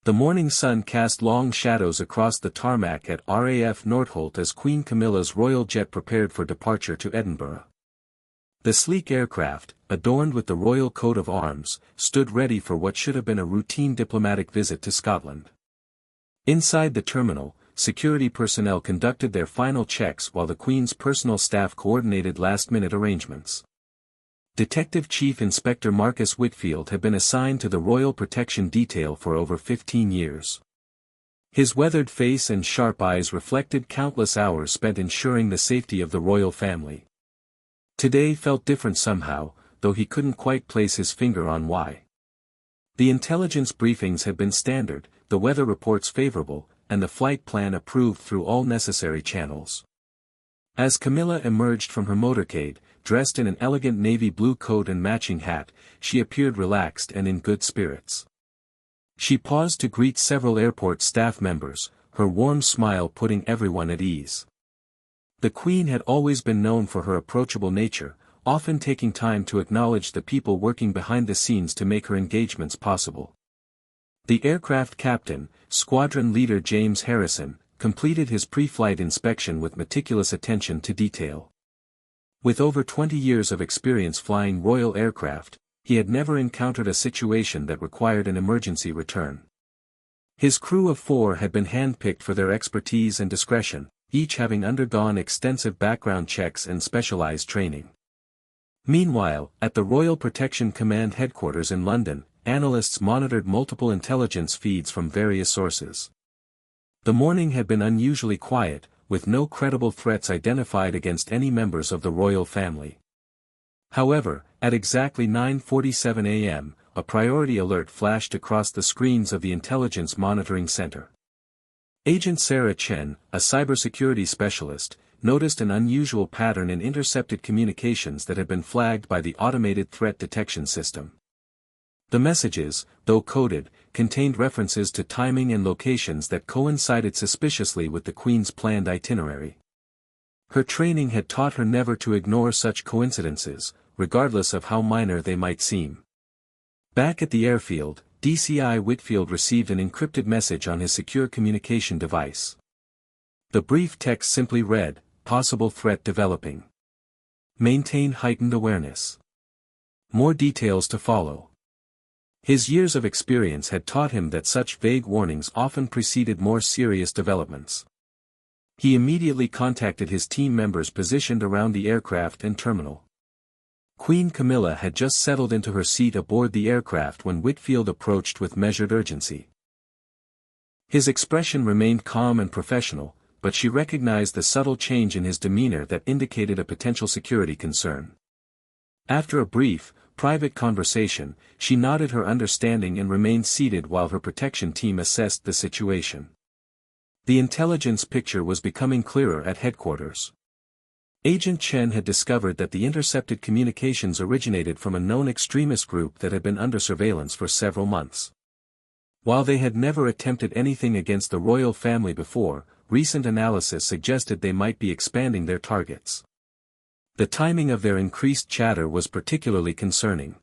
The morning sun cast long shadows across the tarmac at RAF Northolt as Queen Camilla's royal jet prepared for departure to Edinburgh. The sleek aircraft, adorned with the royal coat of arms, stood ready for what should have been a routine diplomatic visit to Scotland. Inside the terminal, security personnel conducted their final checks while the Queen's personal staff coordinated last-minute arrangements. Detective Chief Inspector Marcus Whitfield had been assigned to the Royal Protection Detail for over 15 years. His weathered face and sharp eyes reflected countless hours spent ensuring the safety of the royal family. Today felt different somehow, though he couldn't quite place his finger on why. The intelligence briefings had been standard, the weather reports favorable, and the flight plan approved through all necessary channels. As Camilla emerged from her motorcade, dressed in an elegant navy blue coat and matching hat, she appeared relaxed and in good spirits. She paused to greet several airport staff members, her warm smile putting everyone at ease. The Queen had always been known for her approachable nature, often taking time to acknowledge the people working behind the scenes to make her engagements possible. The aircraft captain, Squadron Leader James Harrison, completed his pre-flight inspection with meticulous attention to detail. With over 20 years of experience flying royal aircraft, he had never encountered a situation that required an emergency return. His crew of 4 had been handpicked for their expertise and discretion, each having undergone extensive background checks and specialized training. Meanwhile, at the Royal Protection Command headquarters in London, analysts monitored multiple intelligence feeds from various sources. The morning had been unusually quiet, with no credible threats identified against any members of the royal family. However, at exactly 9:47 a.m., a priority alert flashed across the screens of the Intelligence Monitoring Center. Agent Sarah Chen, a cybersecurity specialist, noticed an unusual pattern in intercepted communications that had been flagged by the Automated Threat Detection System. The messages, though coded, contained references to timing and locations that coincided suspiciously with the Queen's planned itinerary. Her training had taught her never to ignore such coincidences, regardless of how minor they might seem. Back at the airfield, DCI Whitfield received an encrypted message on his secure communication device. The brief text simply read, "Possible threat developing. Maintain heightened awareness." More details to follow. His years of experience had taught him that such vague warnings often preceded more serious developments. He immediately contacted his team members positioned around the aircraft and terminal. Queen Camilla had just settled into her seat aboard the aircraft when Whitfield approached with measured urgency. His expression remained calm and professional, but she recognized the subtle change in his demeanor that indicated a potential security concern. After a brief, private conversation, she nodded her understanding and remained seated while her protection team assessed the situation. The intelligence picture was becoming clearer at headquarters. Agent Chen had discovered that the intercepted communications originated from a known extremist group that had been under surveillance for several months. While they had never attempted anything against the royal family before, recent analysis suggested they might be expanding their targets. The timing of their increased chatter was particularly concerning.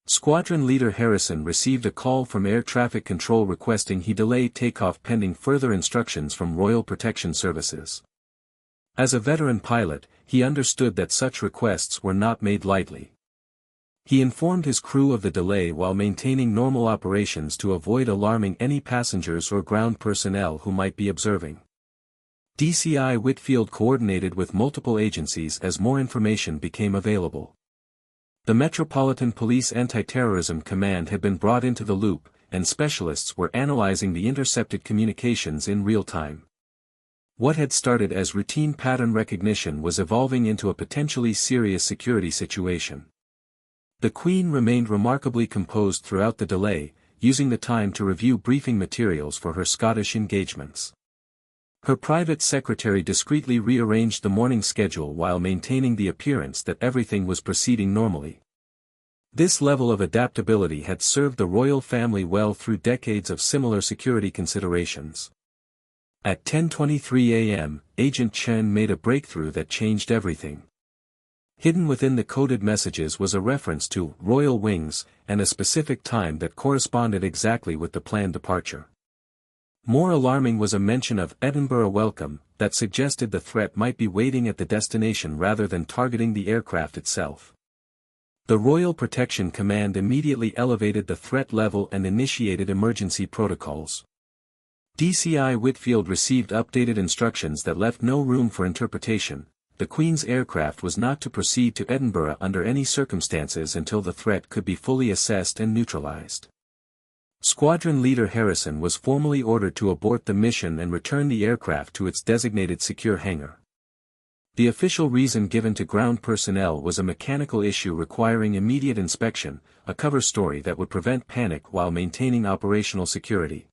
Squadron Leader Harrison received a call from Air Traffic Control requesting he delay takeoff pending further instructions from Royal Protection Services. As a veteran pilot, he understood that such requests were not made lightly. He informed his crew of the delay while maintaining normal operations to avoid alarming any passengers or ground personnel who might be observing. DCI Whitfield coordinated with multiple agencies as more information became available. The Metropolitan Police Anti-Terrorism Command had been brought into the loop, and specialists were analyzing the intercepted communications in real time. What had started as routine pattern recognition was evolving into a potentially serious security situation. The Queen remained remarkably composed throughout the delay, using the time to review briefing materials for her Scottish engagements. Her private secretary discreetly rearranged the morning schedule while maintaining the appearance that everything was proceeding normally. This level of adaptability had served the royal family well through decades of similar security considerations. At 10:23 a.m., Agent Chen made a breakthrough that changed everything. Hidden within the coded messages was a reference to royal wings and a specific time that corresponded exactly with the planned departure. More alarming was a mention of Edinburgh welcome that suggested the threat might be waiting at the destination rather than targeting the aircraft itself. The Royal Protection Command immediately elevated the threat level and initiated emergency protocols. DCI Whitfield received updated instructions that left no room for interpretation. The Queen's aircraft was not to proceed to Edinburgh under any circumstances until the threat could be fully assessed and neutralized. Squadron Leader Harrison was formally ordered to abort the mission and return the aircraft to its designated secure hangar. The official reason given to ground personnel was a mechanical issue requiring immediate inspection, a cover story that would prevent panic while maintaining operational security.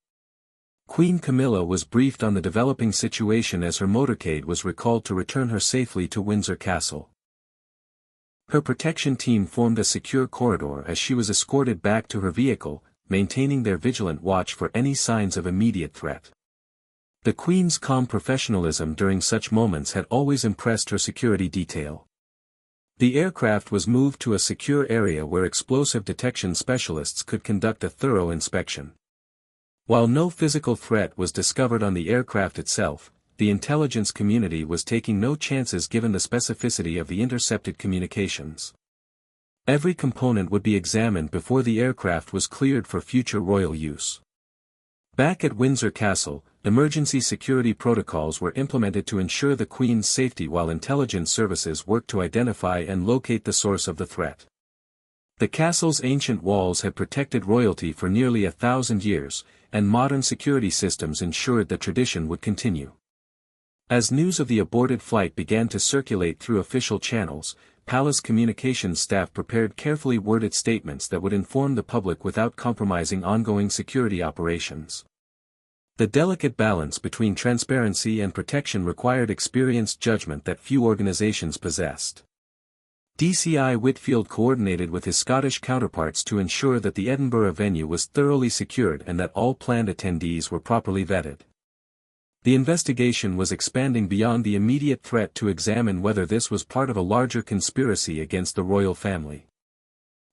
Queen Camilla was briefed on the developing situation as her motorcade was recalled to return her safely to Windsor Castle. Her protection team formed a secure corridor as she was escorted back to her vehicle, maintaining their vigilant watch for any signs of immediate threat. The Queen's calm professionalism during such moments had always impressed her security detail. The aircraft was moved to a secure area where explosive detection specialists could conduct a thorough inspection. While no physical threat was discovered on the aircraft itself, the intelligence community was taking no chances given the specificity of the intercepted communications. Every component would be examined before the aircraft was cleared for future royal use. Back at Windsor Castle, emergency security protocols were implemented to ensure the Queen's safety while intelligence services worked to identify and locate the source of the threat. The castle's ancient walls had protected royalty for nearly 1,000 years, and modern security systems ensured the tradition would continue. As news of the aborted flight began to circulate through official channels, Palace communications staff prepared carefully worded statements that would inform the public without compromising ongoing security operations. The delicate balance between transparency and protection required experienced judgment that few organizations possessed. DCI Whitfield coordinated with his Scottish counterparts to ensure that the Edinburgh venue was thoroughly secured and that all planned attendees were properly vetted. The investigation was expanding beyond the immediate threat to examine whether this was part of a larger conspiracy against the royal family.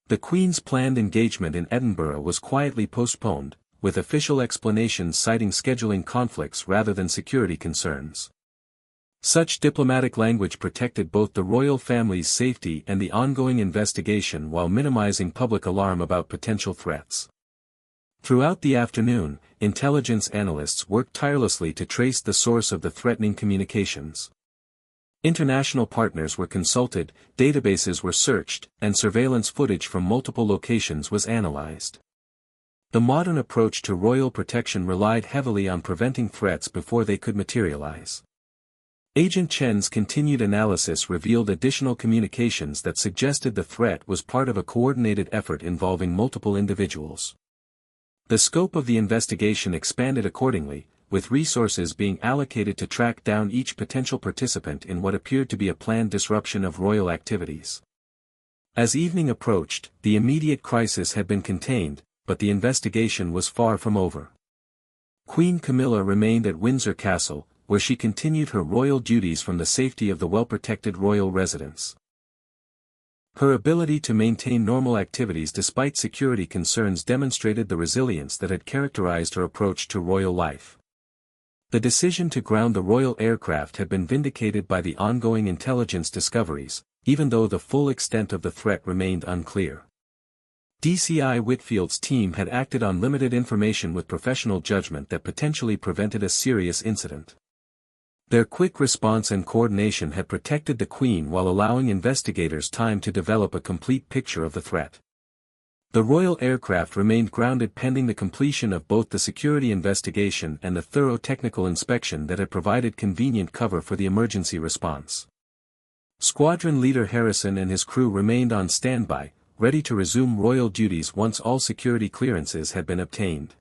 The Queen's planned engagement in Edinburgh was quietly postponed, with official explanations citing scheduling conflicts rather than security concerns. Such diplomatic language protected both the royal family's safety and the ongoing investigation while minimizing public alarm about potential threats. Throughout the afternoon, intelligence analysts worked tirelessly to trace the source of the threatening communications. International partners were consulted, databases were searched, and surveillance footage from multiple locations was analyzed. The modern approach to royal protection relied heavily on preventing threats before they could materialize. Agent Chen's continued analysis revealed additional communications that suggested the threat was part of a coordinated effort involving multiple individuals. The scope of the investigation expanded accordingly, with resources being allocated to track down each potential participant in what appeared to be a planned disruption of royal activities. As evening approached, the immediate crisis had been contained, but the investigation was far from over. Queen Camilla remained at Windsor Castle, where she continued her royal duties from the safety of the well-protected royal residence. Her ability to maintain normal activities despite security concerns demonstrated the resilience that had characterized her approach to royal life. The decision to ground the royal aircraft had been vindicated by the ongoing intelligence discoveries, even though the full extent of the threat remained unclear. DCI Whitfield's team had acted on limited information with professional judgment that potentially prevented a serious incident. Their quick response and coordination had protected the Queen while allowing investigators time to develop a complete picture of the threat. The royal aircraft remained grounded pending the completion of both the security investigation and the thorough technical inspection that had provided convenient cover for the emergency response. Squadron Leader Harrison and his crew remained on standby, ready to resume royal duties once all security clearances had been obtained.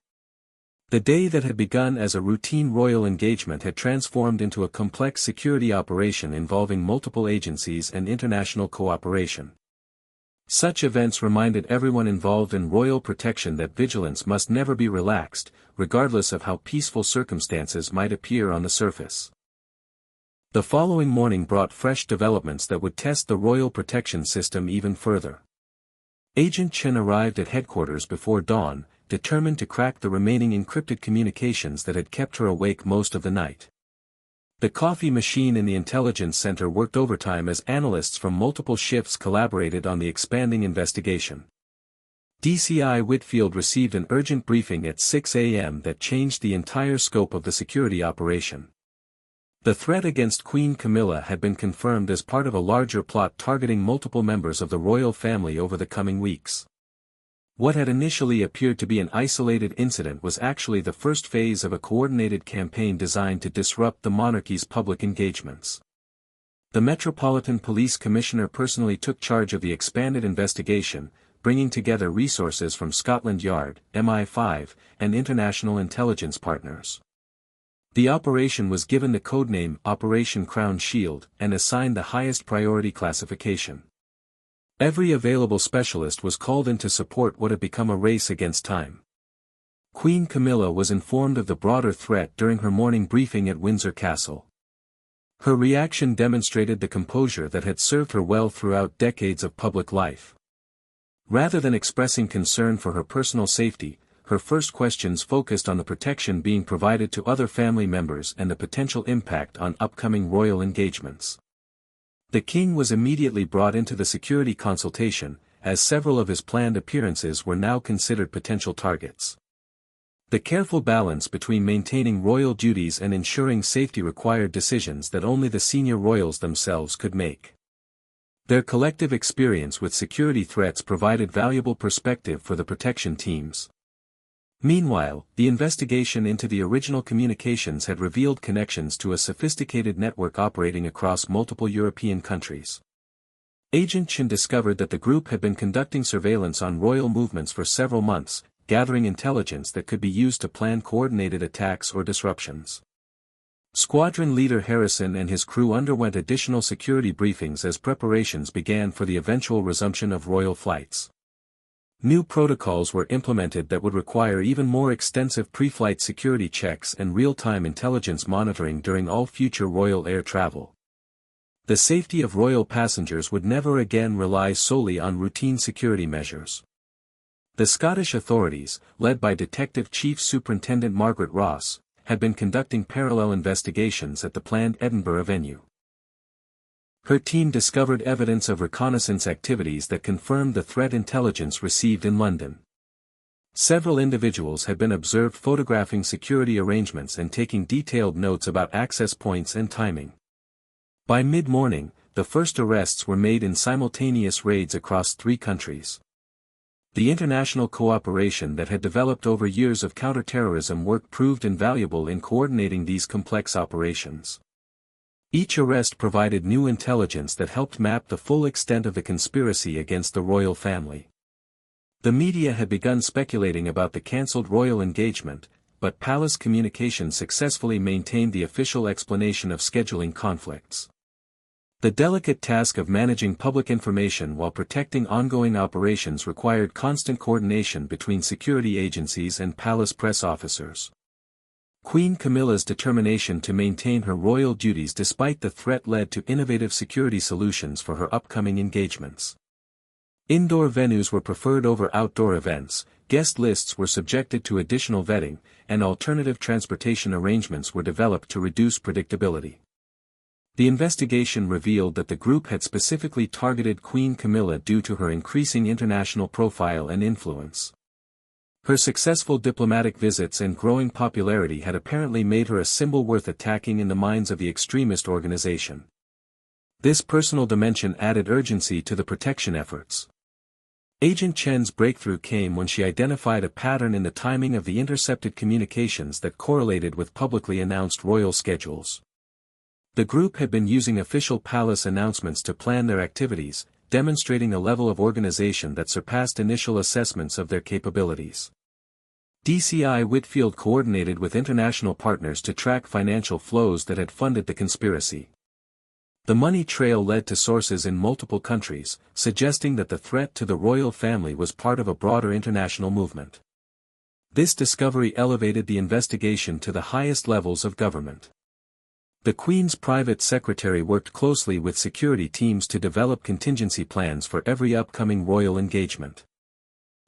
The day that had begun as a routine royal engagement had transformed into a complex security operation involving multiple agencies and international cooperation. Such events reminded everyone involved in royal protection that vigilance must never be relaxed, regardless of how peaceful circumstances might appear on the surface. The following morning brought fresh developments that would test the royal protection system even further. Agent Chen arrived at headquarters before dawn, determined to crack the remaining encrypted communications that had kept her awake most of the night. The coffee machine in the intelligence center worked overtime as analysts from multiple shifts collaborated on the expanding investigation. DCI Whitfield received an urgent briefing at 6 a.m. that changed the entire scope of the security operation. The threat against Queen Camilla had been confirmed as part of a larger plot targeting multiple members of the royal family over the coming weeks. What had initially appeared to be an isolated incident was actually the first phase of a coordinated campaign designed to disrupt the monarchy's public engagements. The Metropolitan Police Commissioner personally took charge of the expanded investigation, bringing together resources from Scotland Yard, MI5, and international intelligence partners. The operation was given the codename Operation Crown Shield and assigned the highest priority classification. Every available specialist was called in to support what had become a race against time. Queen Camilla was informed of the broader threat during her morning briefing at Windsor Castle. Her reaction demonstrated the composure that had served her well throughout decades of public life. Rather than expressing concern for her personal safety, her first questions focused on the protection being provided to other family members and the potential impact on upcoming royal engagements. The king was immediately brought into the security consultation, as several of his planned appearances were now considered potential targets. The careful balance between maintaining royal duties and ensuring safety required decisions that only the senior royals themselves could make. Their collective experience with security threats provided valuable perspective for the protection teams. Meanwhile, the investigation into the original communications had revealed connections to a sophisticated network operating across multiple European countries. Agent Chen discovered that the group had been conducting surveillance on royal movements for several months, gathering intelligence that could be used to plan coordinated attacks or disruptions. Squadron leader Harrison and his crew underwent additional security briefings as preparations began for the eventual resumption of royal flights. New protocols were implemented that would require even more extensive pre-flight security checks and real-time intelligence monitoring during all future royal air travel. The safety of royal passengers would never again rely solely on routine security measures. The Scottish authorities, led by Detective Chief Superintendent Margaret Ross, had been conducting parallel investigations at the planned Edinburgh venue. Her team discovered evidence of reconnaissance activities that confirmed the threat intelligence received in London. Several individuals had been observed photographing security arrangements and taking detailed notes about access points and timing. By mid-morning, the first arrests were made in simultaneous raids across 3 countries. The international cooperation that had developed over years of counterterrorism work proved invaluable in coordinating these complex operations. Each arrest provided new intelligence that helped map the full extent of the conspiracy against the royal family. The media had begun speculating about the cancelled royal engagement, but palace communications successfully maintained the official explanation of scheduling conflicts. The delicate task of managing public information while protecting ongoing operations required constant coordination between security agencies and palace press officers. Queen Camilla's determination to maintain her royal duties despite the threat led to innovative security solutions for her upcoming engagements. Indoor venues were preferred over outdoor events, guest lists were subjected to additional vetting, and alternative transportation arrangements were developed to reduce predictability. The investigation revealed that the group had specifically targeted Queen Camilla due to her increasing international profile and influence. Her successful diplomatic visits and growing popularity had apparently made her a symbol worth attacking in the minds of the extremist organization. This personal dimension added urgency to the protection efforts. Agent Chen's breakthrough came when she identified a pattern in the timing of the intercepted communications that correlated with publicly announced royal schedules. The group had been using official palace announcements to plan their activities, demonstrating a level of organization that surpassed initial assessments of their capabilities. DCI Whitfield coordinated with international partners to track financial flows that had funded the conspiracy. The money trail led to sources in multiple countries, suggesting that the threat to the royal family was part of a broader international movement. This discovery elevated the investigation to the highest levels of government. The Queen's private secretary worked closely with security teams to develop contingency plans for every upcoming royal engagement.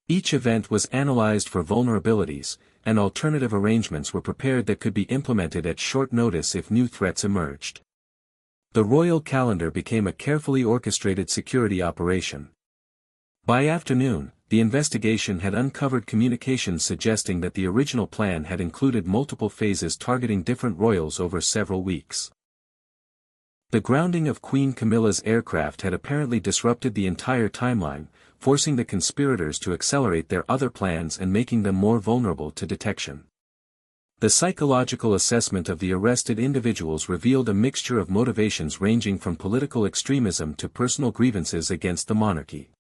Each event was analyzed for vulnerabilities, and alternative arrangements were prepared that could be implemented at short notice if new threats emerged. The royal calendar became a carefully orchestrated security operation. By afternoon, the investigation had uncovered communications suggesting that the original plan had included multiple phases targeting different royals over several weeks. The grounding of Queen Camilla's aircraft had apparently disrupted the entire timeline, forcing the conspirators to accelerate their other plans and making them more vulnerable to detection. The psychological assessment of the arrested individuals revealed a mixture of motivations ranging from political extremism to personal grievances against the monarchy.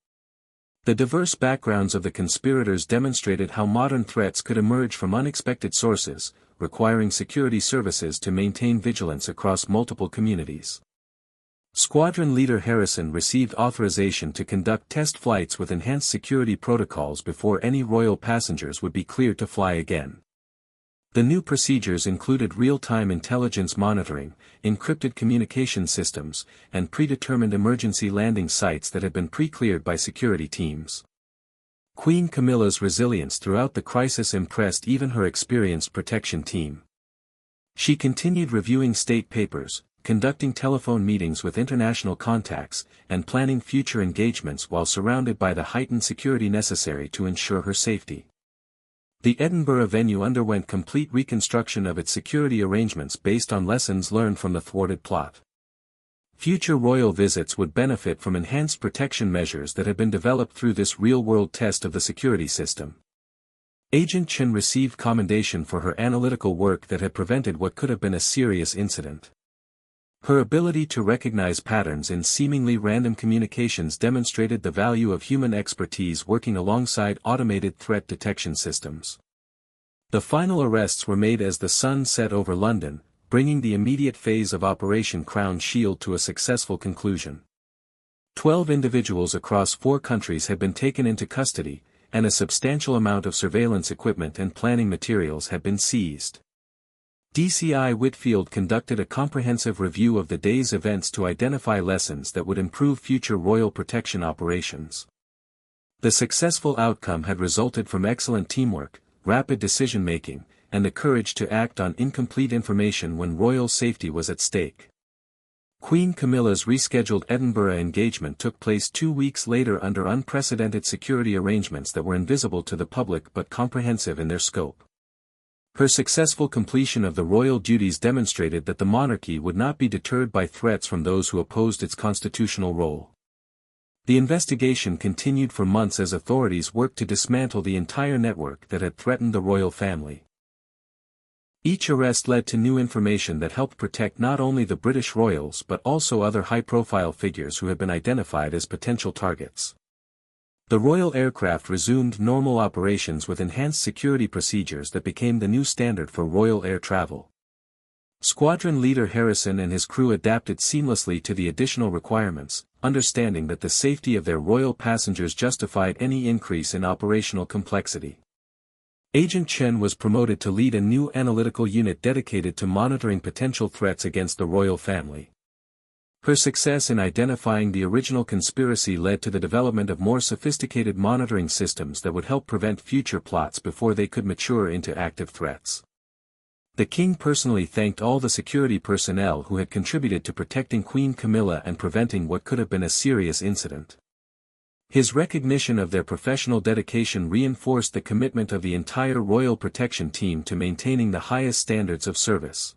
The diverse backgrounds of the conspirators demonstrated how modern threats could emerge from unexpected sources, requiring security services to maintain vigilance across multiple communities. Squadron Leader Harrison received authorization to conduct test flights with enhanced security protocols before any royal passengers would be cleared to fly again. The new procedures included real-time intelligence monitoring, encrypted communication systems, and predetermined emergency landing sites that had been pre-cleared by security teams. Queen Camilla's resilience throughout the crisis impressed even her experienced protection team. She continued reviewing state papers, conducting telephone meetings with international contacts, and planning future engagements while surrounded by the heightened security necessary to ensure her safety. The Edinburgh venue underwent complete reconstruction of its security arrangements based on lessons learned from the thwarted plot. Future royal visits would benefit from enhanced protection measures that had been developed through this real-world test of the security system. Agent Chen received commendation for her analytical work that had prevented what could have been a serious incident. Her ability to recognize patterns in seemingly random communications demonstrated the value of human expertise working alongside automated threat detection systems. The final arrests were made as the sun set over London, bringing the immediate phase of Operation Crown Shield to a successful conclusion. 12 individuals across 4 countries had been taken into custody, and a substantial amount of surveillance equipment and planning materials had been seized. DCI Whitfield conducted a comprehensive review of the day's events to identify lessons that would improve future royal protection operations. The successful outcome had resulted from excellent teamwork, rapid decision-making, and the courage to act on incomplete information when royal safety was at stake. Queen Camilla's rescheduled Edinburgh engagement took place 2 weeks later under unprecedented security arrangements that were invisible to the public but comprehensive in their scope. Her successful completion of the royal duties demonstrated that the monarchy would not be deterred by threats from those who opposed its constitutional role. The investigation continued for months as authorities worked to dismantle the entire network that had threatened the royal family. Each arrest led to new information that helped protect not only the British royals but also other high-profile figures who had been identified as potential targets. The royal aircraft resumed normal operations with enhanced security procedures that became the new standard for royal air travel. Squadron Leader Harrison and his crew adapted seamlessly to the additional requirements, understanding that the safety of their royal passengers justified any increase in operational complexity. Agent Chen was promoted to lead a new analytical unit dedicated to monitoring potential threats against the royal family. Her success in identifying the original conspiracy led to the development of more sophisticated monitoring systems that would help prevent future plots before they could mature into active threats. The king personally thanked all the security personnel who had contributed to protecting Queen Camilla and preventing what could have been a serious incident. His recognition of their professional dedication reinforced the commitment of the entire royal protection team to maintaining the highest standards of service.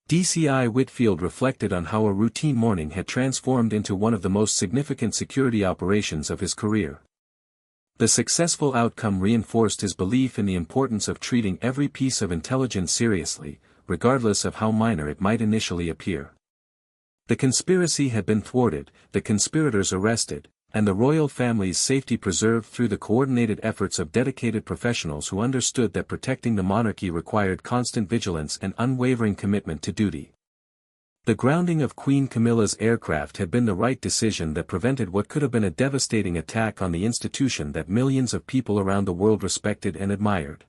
DCI Whitfield reflected on how a routine morning had transformed into one of the most significant security operations of his career. The successful outcome reinforced his belief in the importance of treating every piece of intelligence seriously, regardless of how minor it might initially appear. The conspiracy had been thwarted, the conspirators arrested, and the royal family's safety preserved through the coordinated efforts of dedicated professionals who understood that protecting the monarchy required constant vigilance and unwavering commitment to duty. The grounding of Queen Camilla's aircraft had been the right decision that prevented what could have been a devastating attack on the institution that millions of people around the world respected and admired.